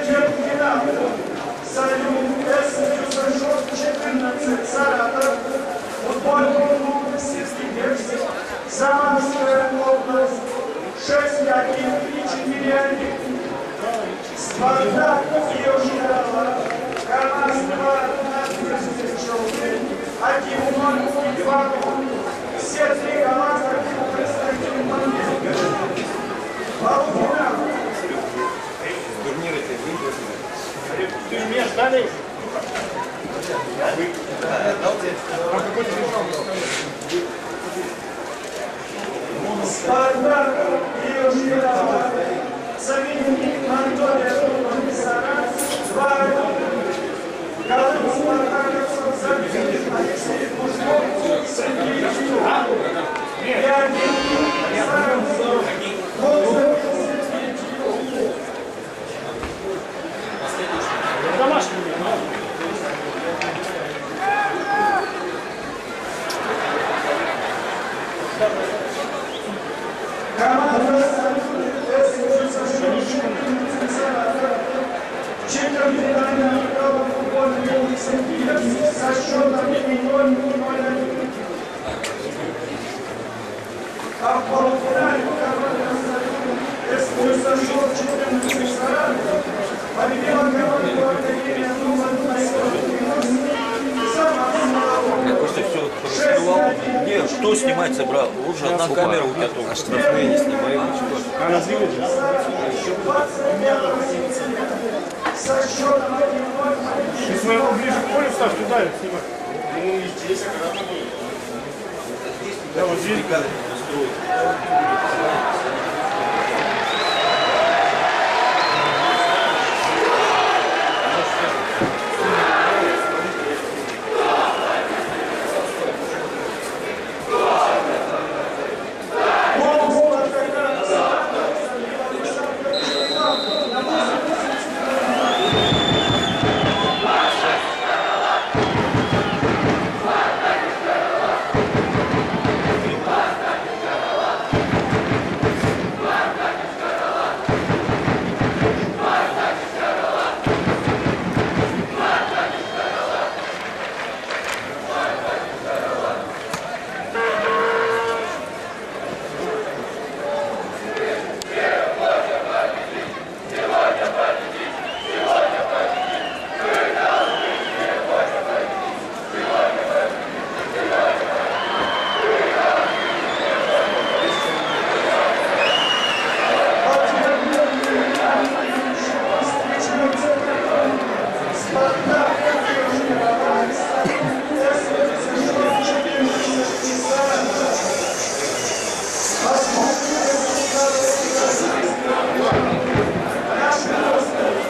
Четвертьфинал. Салют С-14 Саратов. Футбольный клуб Сибирский. Самарская область. 6-1 и 4-1. Спартак Южного. Команда Челны. 1-0 и 2-0. Все три команды представители Монголии. Полуфинал. Турниры ты выиграли. Ты же меня ждали? Спартак Южного. Заменник Анатолия Комиссара. 2-1. Голы спартаковцев забили Алексей Пушков, Сергей Чук. 5-1. Домашний. Команда четвертьфинального футбольного клуба Сибирский со счетом 0-0. А в полуфинале команда СП со счетом 14 Саратов победила команду Академия Нумана Нет, что снимать собрал? Лучше одна камера у тебя только. А штрафные не снимай. А на двигатель? со счетом 1-0. Если мы его ближе к полю ставь, туда и снимай. Ну и здесь аккуратно будет. Да, вот здесь.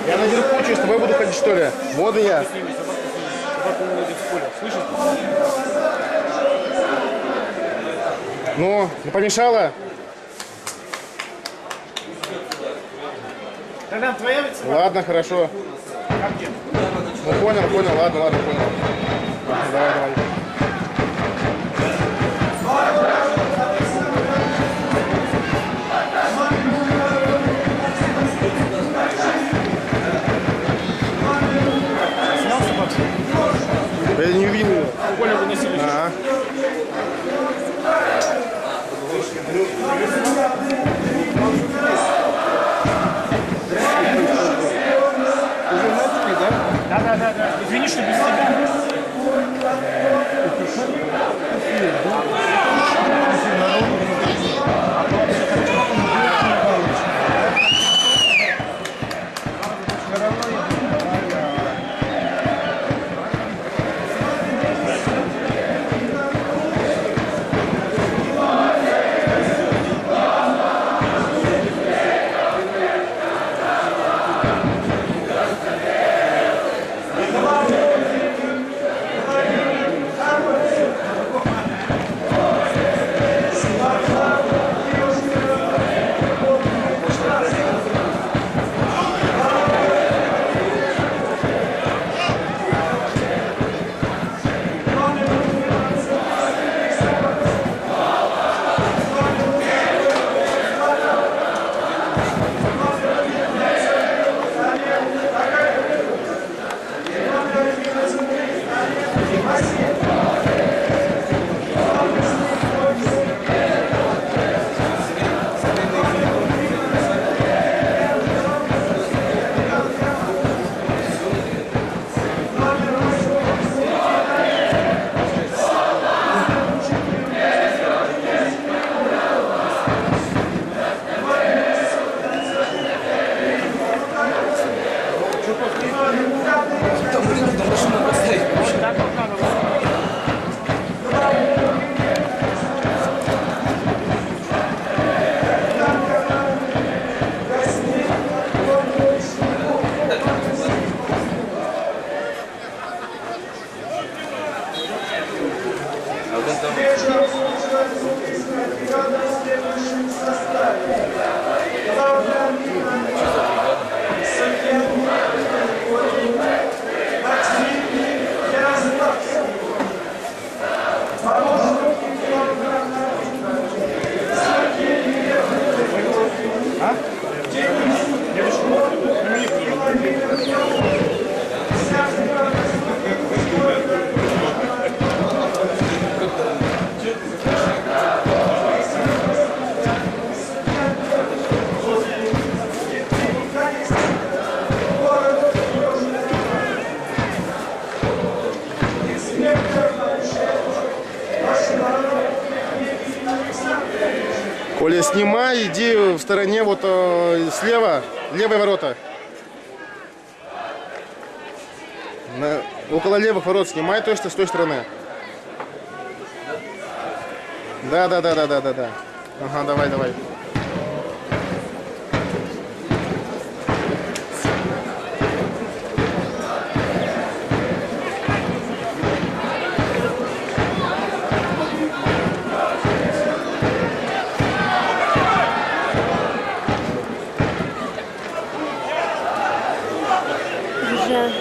Я наверху, что, с тобой буду ходить, что ли? Вот и я. Ну, не помешало? Тогда твоя ведь собака? Ладно, хорошо. Как где? Ну, понял, ладно, понял. Давай. Снял собаку? Я не увидел ее. Коля выносили. Ага. Да. Извини, что без тебя. Так вот надо. Вечером служит Сумская бригада в следующем составе. Главная Максим Ярославский. Помощники килограмма. Сергей А? Коля, снимай, иди в стороне, вот слева, левые ворота. Около левых ворот снимай, точно с той стороны. Да. Ага, давай. Уже.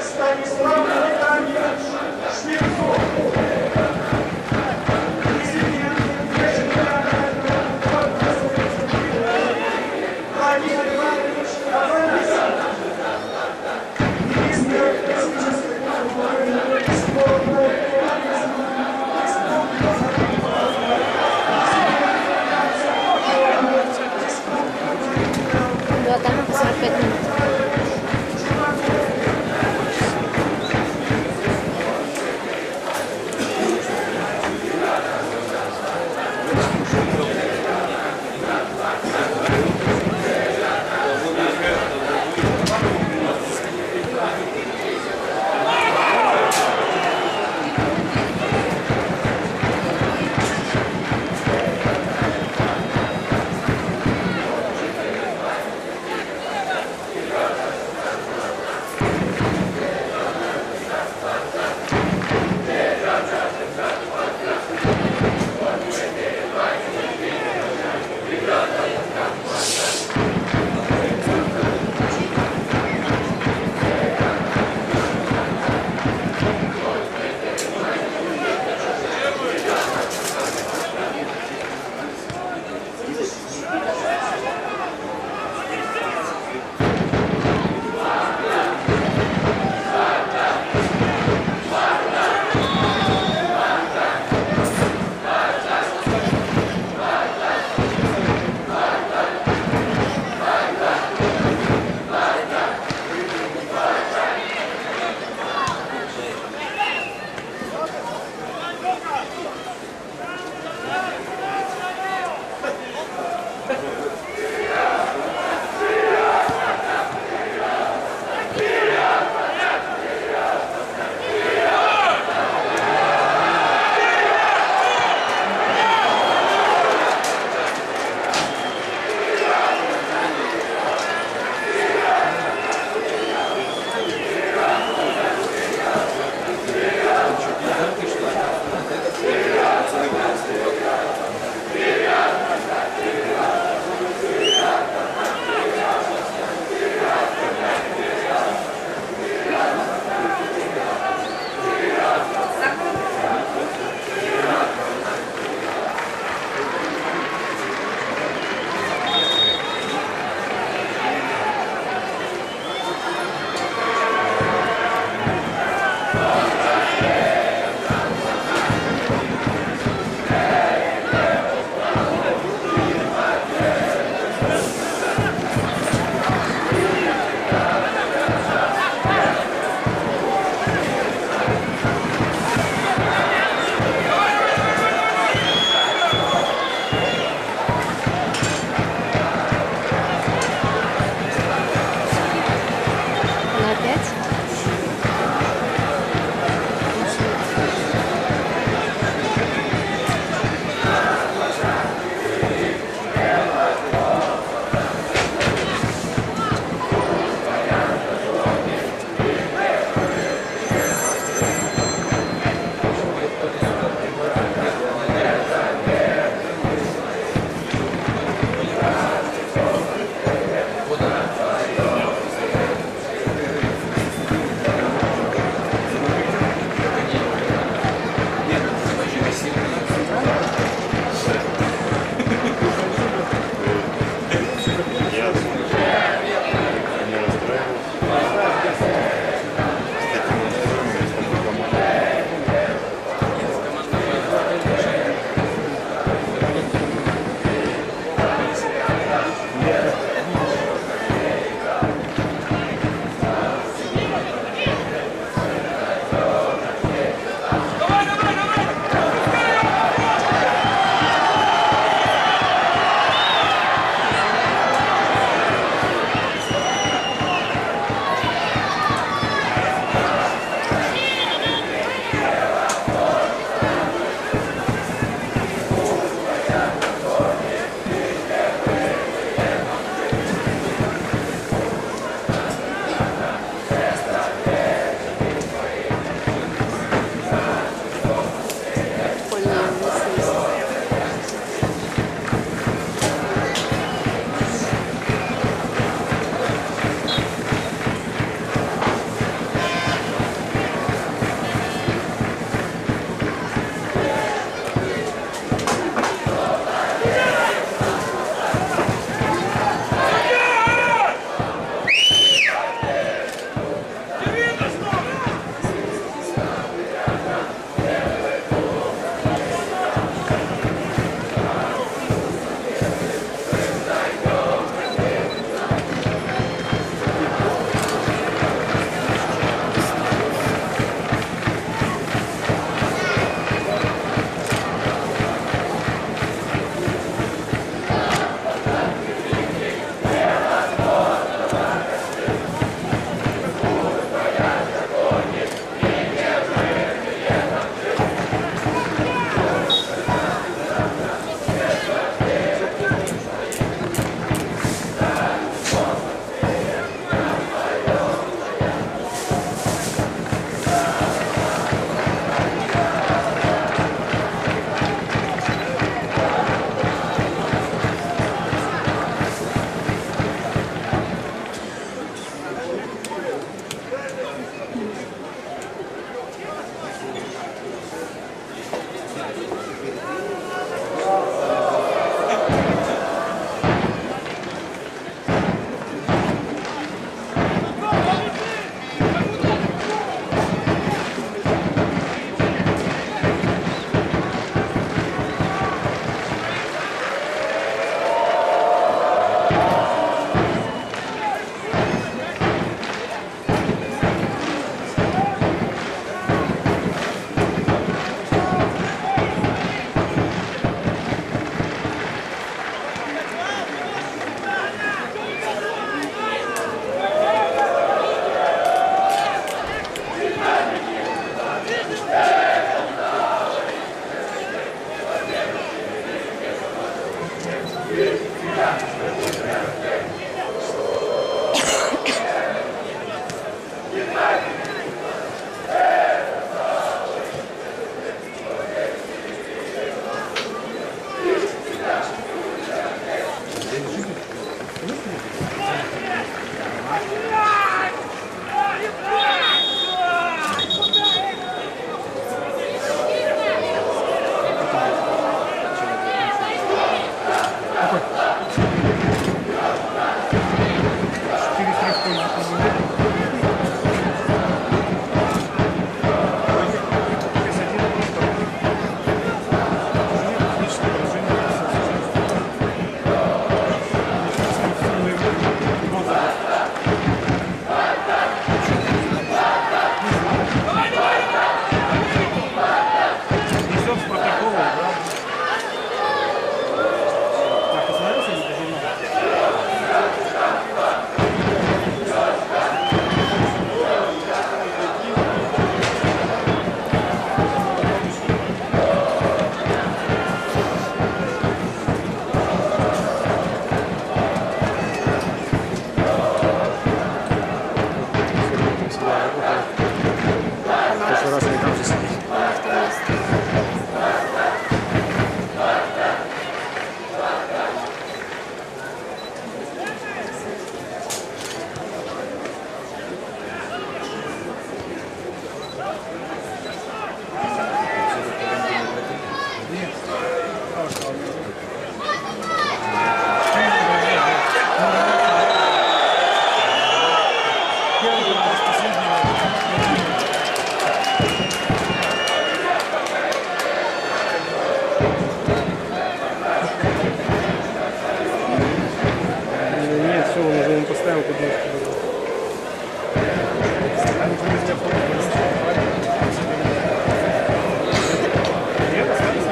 Станислав Витальевич Швецов. Президент Владимир Иванович Аванесов. Министр физической культуры и спорта Да, там 45 минут. Несет с протокола, да? Так, посмотрелся или даже не? В прошлый раз они там же сидели. в том месте. Нет, все, он уже ему поставил подножку. Они привезли автобус, нет, остались?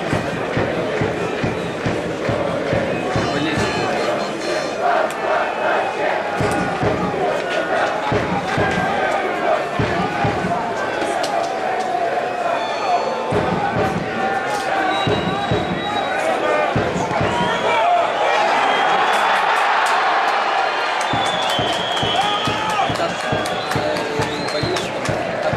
Так,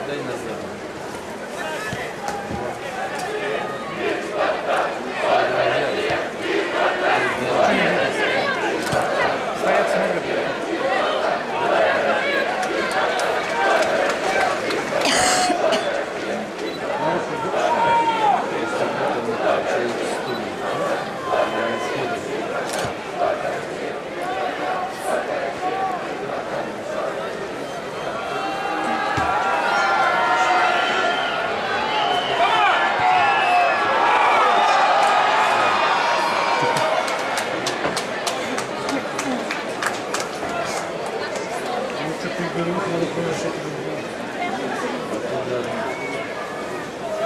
Дай назад. Стоят, смотрят.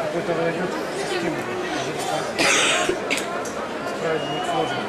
Какой-то войдет в систему. Исправить будет сложно.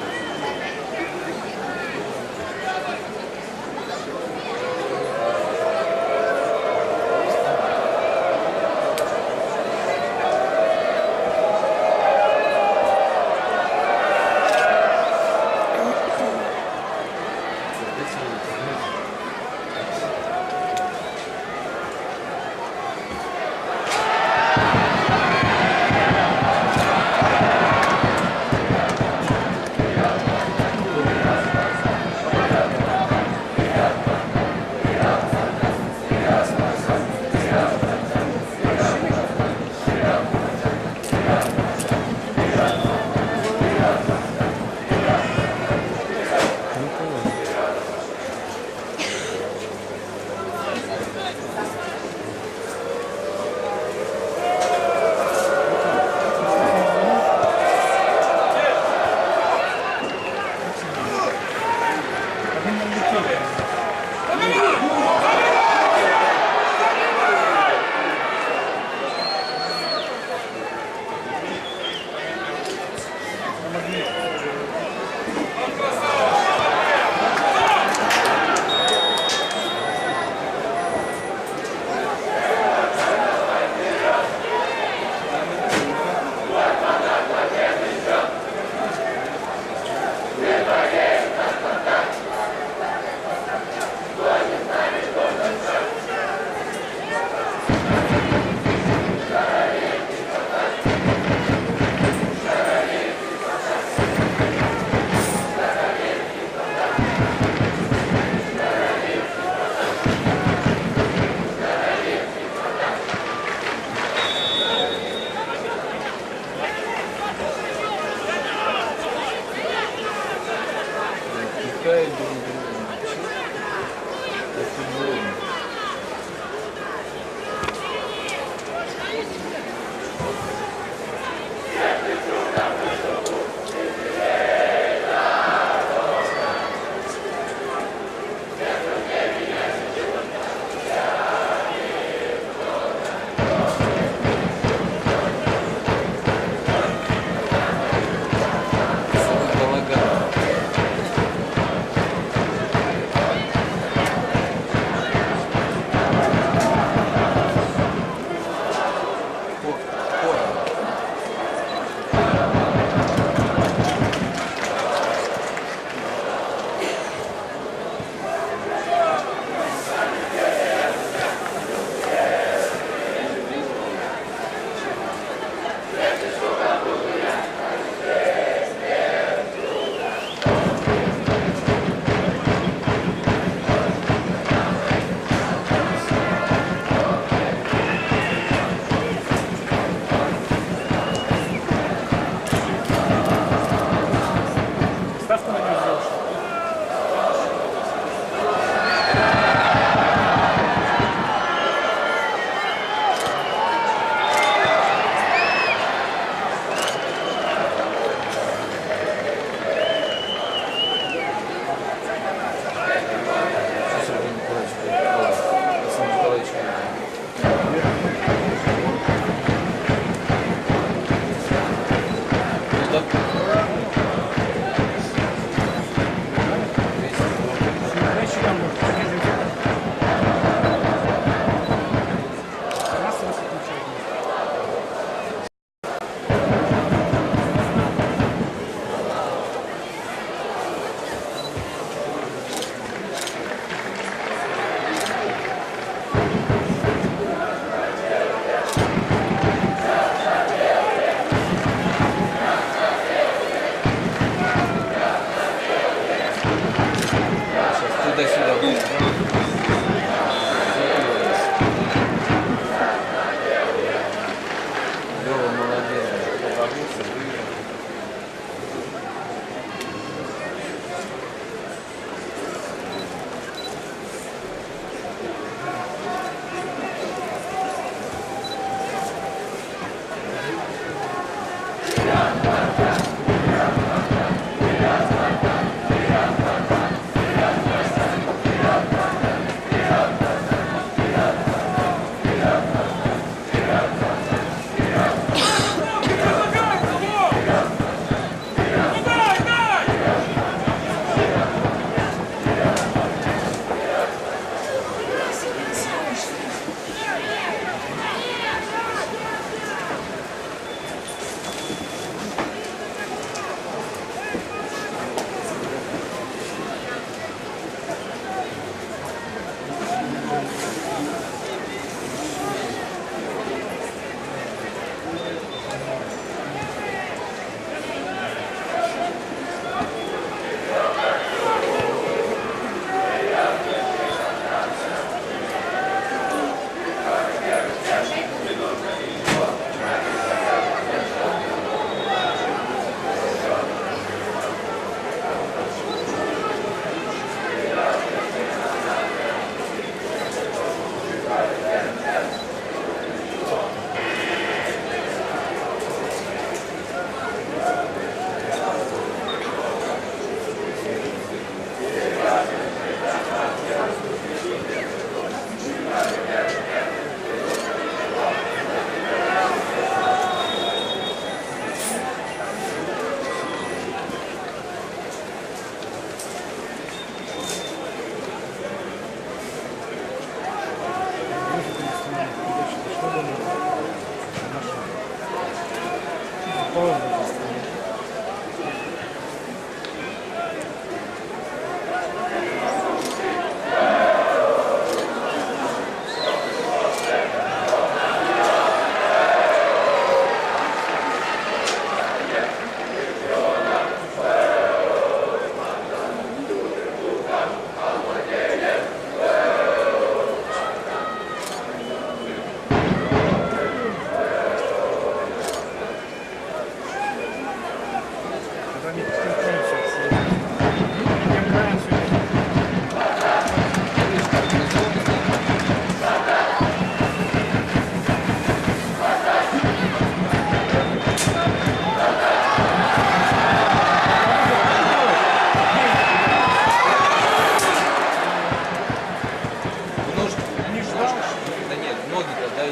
и...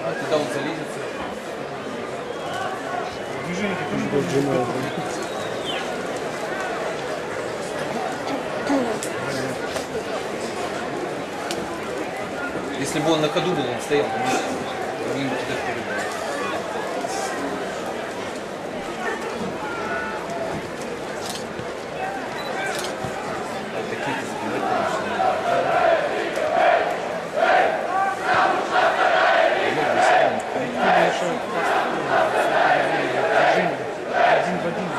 А когда он залезет? Движение тоже будет. Если бы он на ходу был, он стоял на месте. Они бы туда вперед. Такие-то сбивать, конечно. Мог бы сам. Большое движение. Один в один.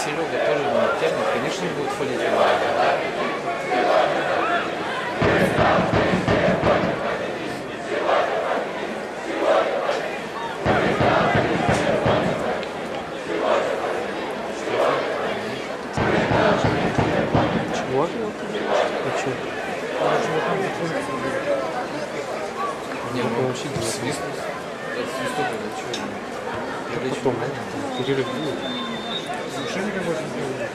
Серега тоже не тянет, конечно, будет фалить. Чего? А что? Не, мы вообще свистнуть. Свисток это чего? Потом перерыв будет. Совершенно какой-то сделали.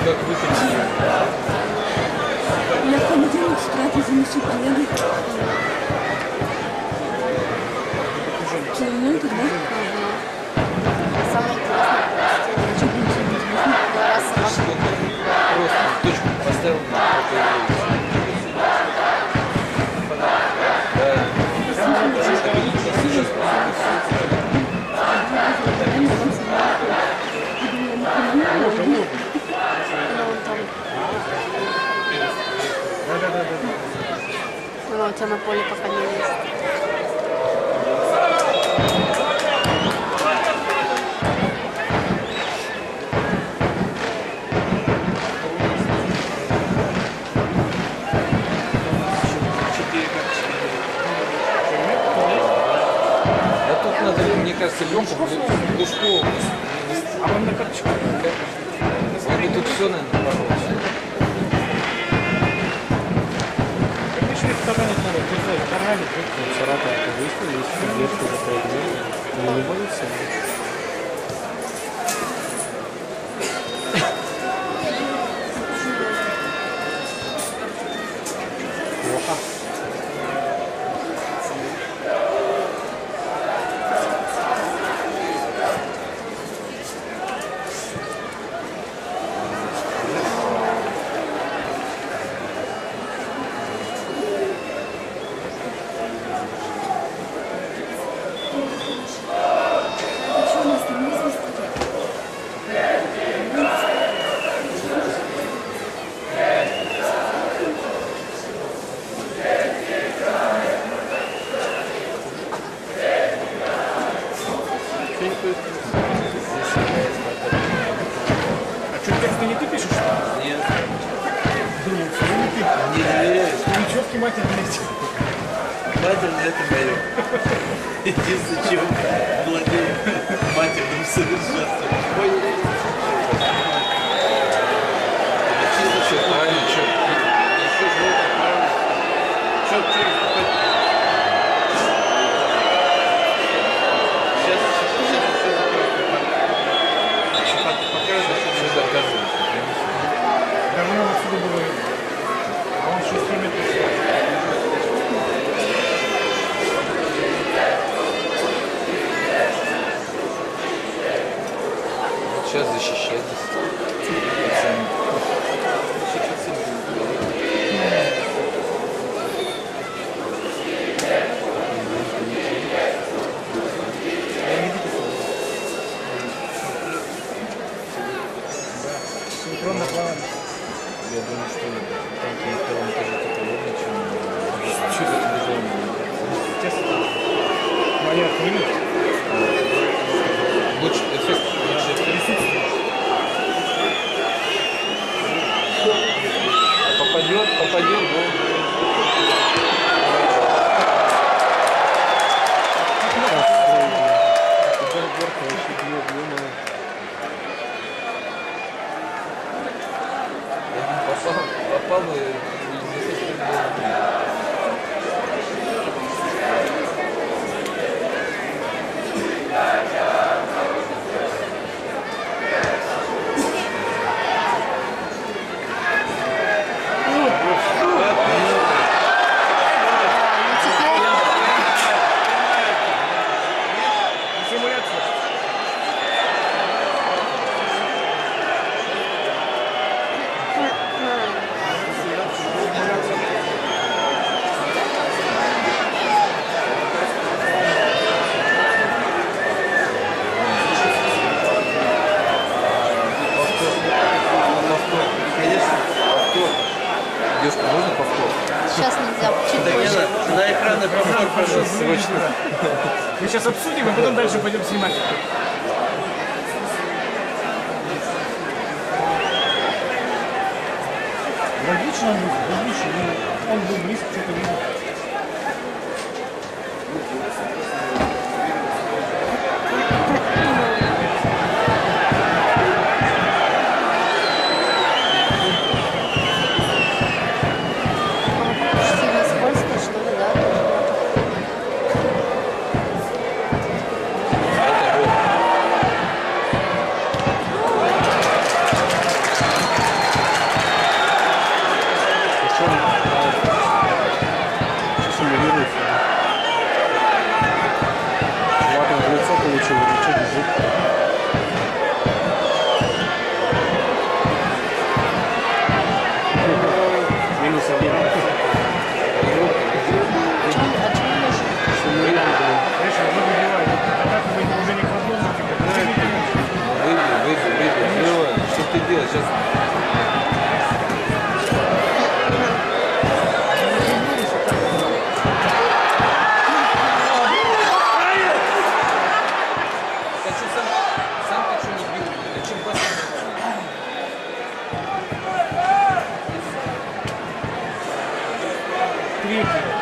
как выходить? Я в понедельник с утра занесу приеду. Целую тогда? Самое интересное. Что будет самое интересное? Раз сама. Просто точку поставил на Ну, у тебя на поле пока не есть. А тут надо, мне кажется, Лёху в Душкову. А вам на карточку? Он бы тут все, наверное, пожалуйста. Конечно, их таранить надо. Ты знаешь, таранить. Саратов это выставили, если сердечко закрыть. Не боится. Плохо. А что у нас там есть быстрее? А что, тексты не ты пишешь? Нет, Думал, что не ты. не доверяюсь. Ничевки матерь вместе. Матерное это мое. Единственное, чем владею матерным совершенством. Чисто что, правильно, что? Еще желтый, правильно? Что, Сейчас что доказывать? Даже нам отсюда было видно. А он 6 километров. Сейчас защищать. Синхронно плавание. Я думаю, что там на втором этаже теплее, чем... Что это безумно? Честно. Моя хрень. Лучше эффект. Попадет, да? Попал бы Симуляция. Девушка, можно повтор? Сейчас нельзя, чуть позже. На экранный повтор, пожалуйста, срочно. Мы сейчас обсудим, а потом дальше пойдем снимать. Логично он был, логично. Он был близко, что-то видел. Сильно скользко, что ли, да? Это вот. делать сейчас? Хочу сам хочу не бил. Зачем пасать?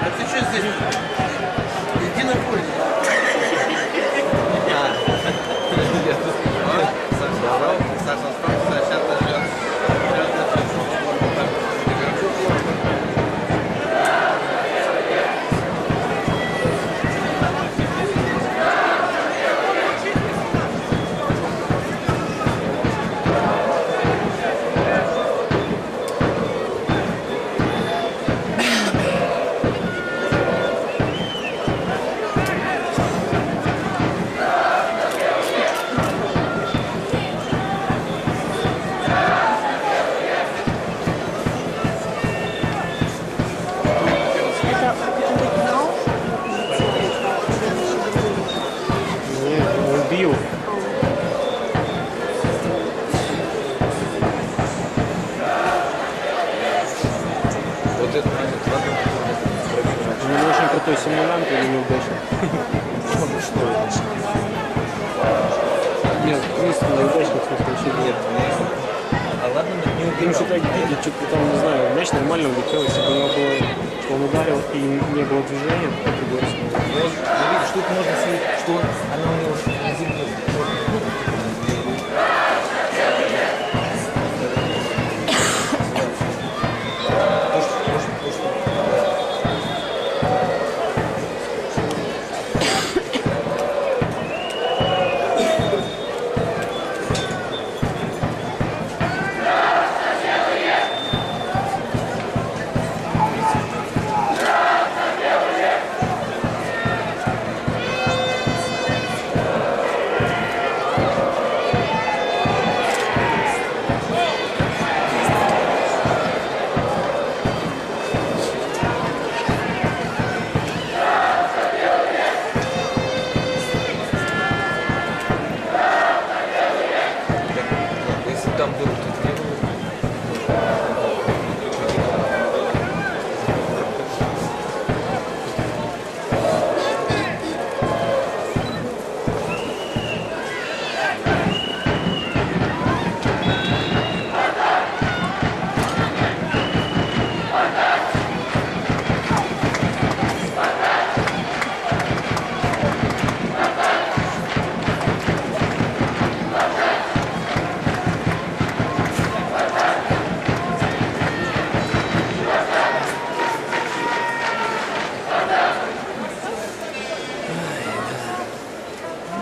А ты что здесь? Иди на поле. Саша остался, сейчас дождется. Нет, он бил. Вот это момент, ладно, У него очень крутой симулянт или неудачник? ну что это? Нет, единственный неудачник, в смысле, вообще Нет, нет. А ладно, не Потому что убегал. так видно, что-то там, не знаю, мяч нормально улетел, если бы у него было, что он ударил и не было движения, то другое дело. Но видишь, тут можно смотреть, что она у него на земле. Если там был, то не было.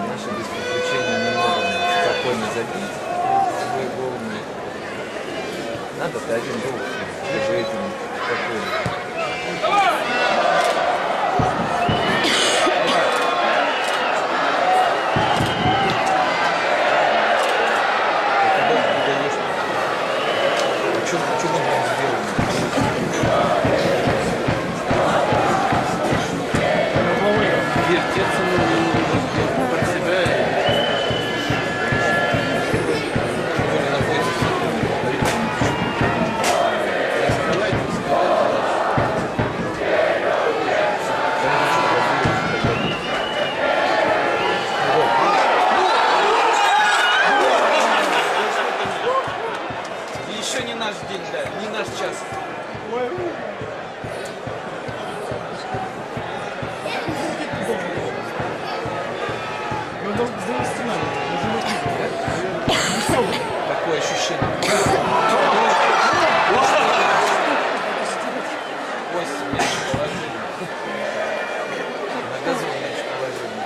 Наши без приключений не могут спокойно забить свой гол. Надо-то один гол, даже этим спокойно. Что бы он сделал? Вертеться под себя и находится еще не наш день, да, не наш час. Надо завести надо. Такое ощущение. Кость мяч положили. На газон мяч положили.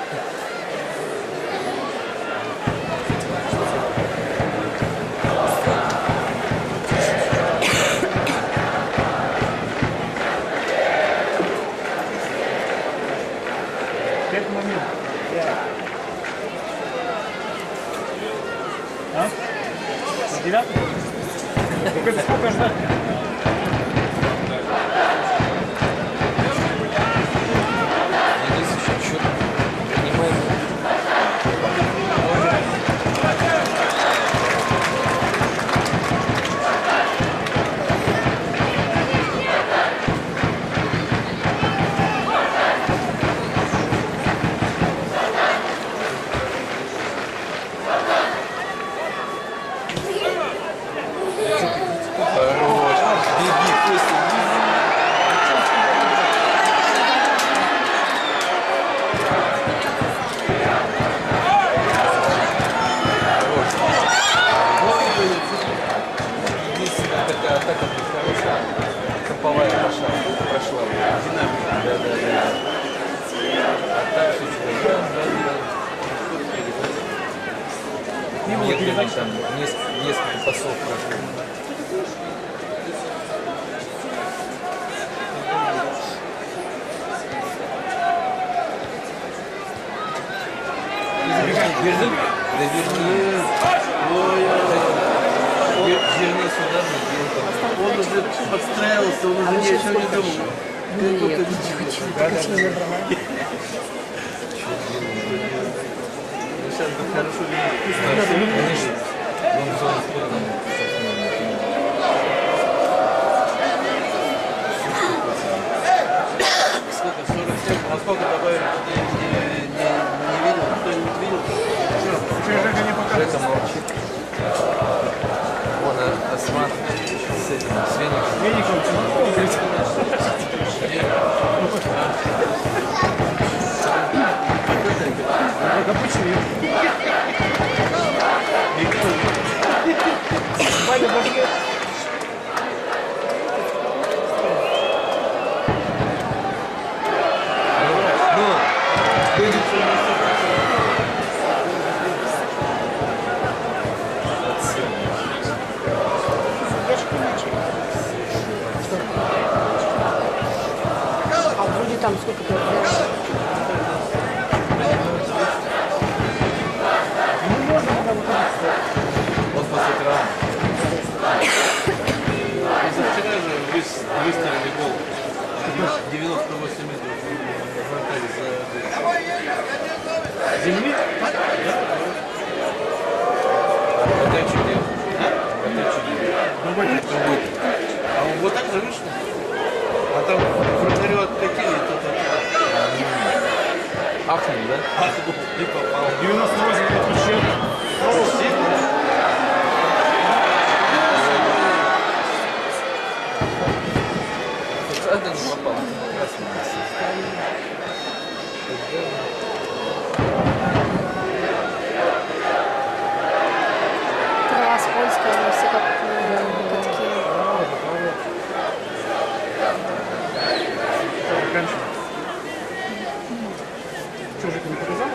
Это момент. А? На 9? Так это сколько ждать? Денис еще счет принимает. Беги, Костя, единственная такая атака будет хорошая. Комповая прошла. Динамика. Да. А так все не было передач. Там несколько пасов прошло. Верни. Да верни. Верни сюда, Он уже подстраивался, он уже ни о чем не думал. сейчас бы хорошо видно. Конечно. Он в зоне спорта, Сколько? 47? А сколько добавили? Не видел? Кто-нибудь видел? Жека молчит. Вон Осман с этим, с веником. А вроде там сколько ты взял? Он после травмы. Вчера же выставили гол. 98 метров вратарь за земли. Подачу делал. Подачу делал. А он вот так же вышел. А там вратарю откатили, и тот Ахнул, да? ахнул и попал. 98 отключил. Правда не попал. Красный. Трава скользкая, они все как катки. Что же, ты не показал?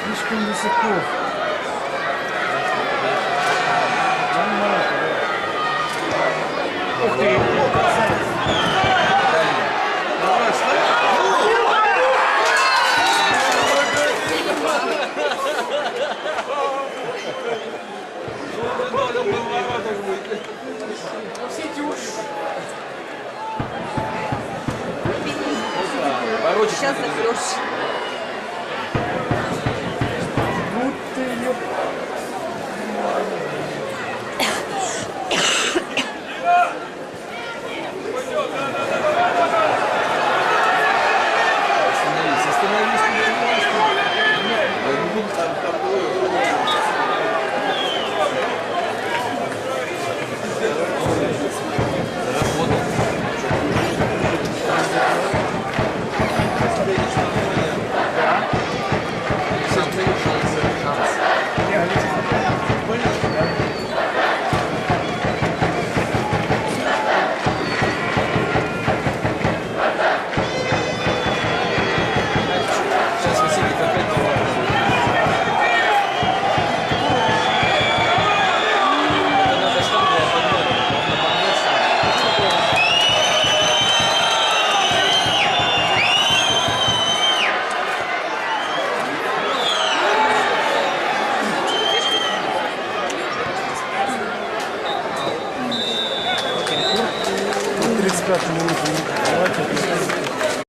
Слишком высоко. Ух ты! Давай, Ворочать Сейчас не буду. зафрешь.